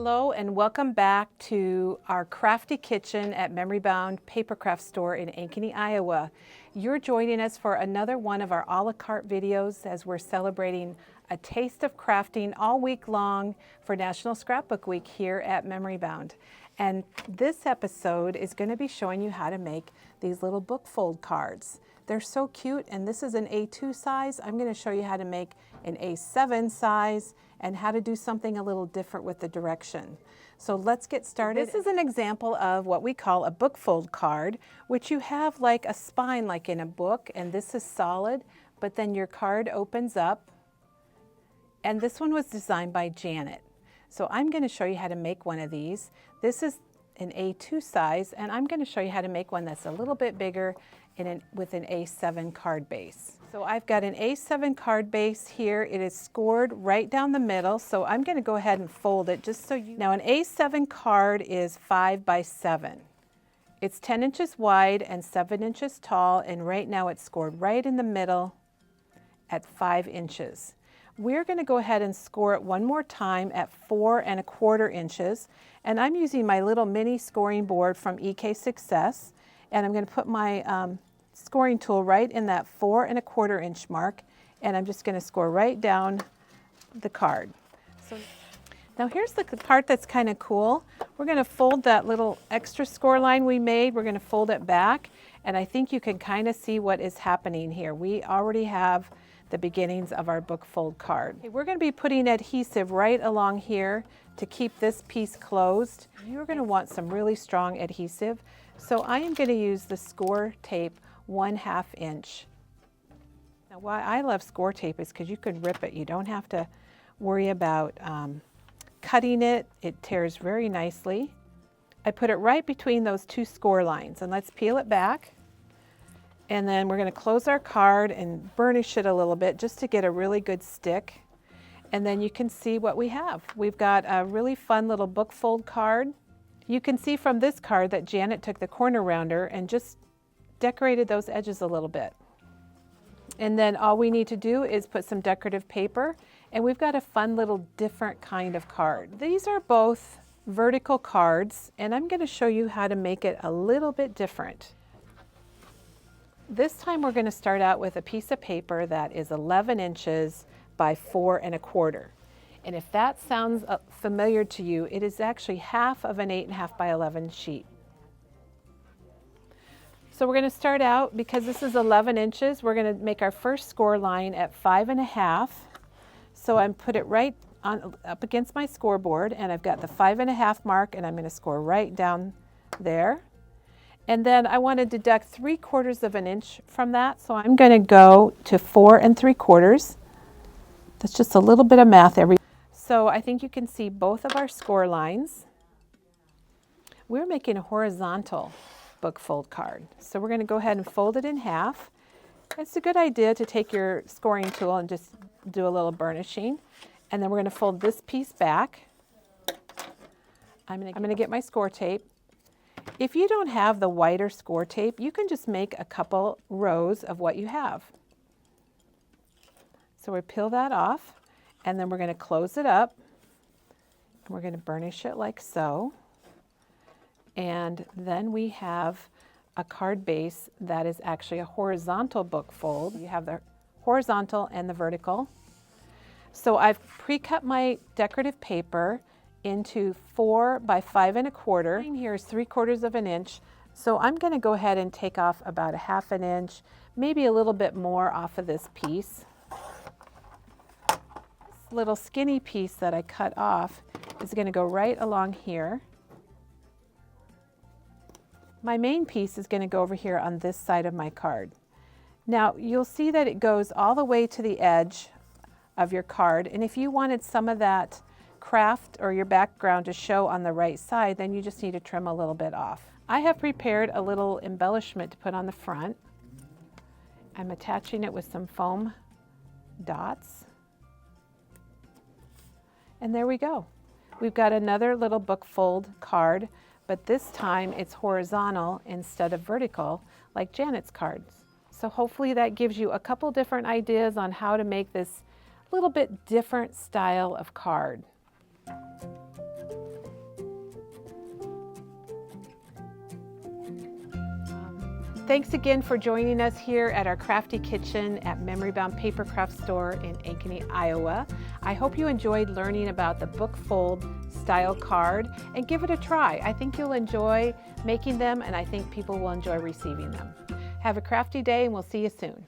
Hello and welcome back to our Crafty Kitchen at Memory Bound Papercraft Store in Ankeny, Iowa. You're joining us for another one of our a la carte videos as we're celebrating a taste of crafting all week long for National Scrapbook Week here at Memory Bound. And this episode is going to be showing you how to make these little book fold cards. They're so cute, and this is an A2 size. I'm going to show you how to make an A7 size and how to do something a little different with the direction. So let's get started. This is an example of what we call a book fold card, which you have like a spine like in a book, and this is solid, but then your card opens up. And this one was designed by Janet. So I'm going to show you how to make one of these. This is an A2 size, and I'm going to show you how to make one that's a little bit bigger with an A7 card base. So I've got an A7 card base here. It is scored right down the middle, so I'm going to go ahead and fold it just so you. Now an A7 card is 5 by 7. It's 10 inches wide and 7 inches tall, and right now it's scored right in the middle at 5 inches. We're going to go ahead and score it one more time at 4 1/4 inches, and I'm using my little mini scoring board from EK Success, and I'm going to put my scoring tool right in that 4 1/4 inch mark, and I'm just going to score right down the card. So now here's the part that's kind of cool. We're going to fold that little extra score line we made. We're going to fold it back, and I think you can kind of see what is happening here. We already have the beginnings of our book fold card. Okay, we're going to be putting adhesive right along here to keep this piece closed. You're going to want some really strong adhesive, so I am going to use the score tape 1/2 inch. Now why I love score tape is because you can rip it. You don't have to worry about cutting it. It tears very nicely. I put it right between those two score lines, and let's peel it back. And then we're going to close our card and burnish it a little bit just to get a really good stick. And then you can see what we have. We've got a really fun little book fold card. You can see from this card that Janet took the corner rounder and just decorated those edges a little bit. And then all we need to do is put some decorative paper, and we've got a fun little different kind of card. These are both vertical cards, and I'm going to show you how to make it a little bit different. This time we're going to start out with a piece of paper that is 11 inches by 4 1/4. And if that sounds familiar to you, it is actually half of an 8.5 by 11 sheet. So we're going to start out, because this is 11 inches, we're going to make our first score line at 5 1/2. So I'm put it right up against my scoreboard, and I've got the 5 1/2 mark, and I'm going to score right down there. And then I want to deduct 3/4 of an inch from that, so I'm going to go to 4 3/4. That's just a little bit of math So I think you can see both of our score lines. We're making a horizontal book fold card. So we're going to go ahead and fold it in half. It's a good idea to take your scoring tool and just do a little burnishing. And then we're going to fold this piece back. I'm going to get my score tape. If you don't have the whiter score tape, you can just make a couple rows of what you have. So we peel that off, and then we're going to close it up, and we're going to burnish it like so. And then we have a card base that is actually a horizontal book fold. You have the horizontal and the vertical. So I've pre-cut my decorative paper into 4 by 5 1/4. Here is 3/4 of an inch. So I'm going to go ahead and take off about 1/2 an inch, maybe a little bit more off of this piece. This little skinny piece that I cut off is going to go right along here. My main piece is going to go over here on this side of my card. Now you'll see that it goes all the way to the edge of your card, and if you wanted some of that craft or your background to show on the right side, then you just need to trim a little bit off. I have prepared a little embellishment to put on the front. I'm attaching it with some foam dots. And there we go. We've got another little book fold card, but this time it's horizontal instead of vertical like Janet's cards. So hopefully that gives you a couple different ideas on how to make this little bit different style of card. Thanks again for joining us here at our Crafty Kitchen at Memory Bound Papercraft Store in Ankeny, Iowa. I hope you enjoyed learning about the book fold style card, and give it a try. I think you'll enjoy making them, and I think people will enjoy receiving them. Have a crafty day, and we'll see you soon.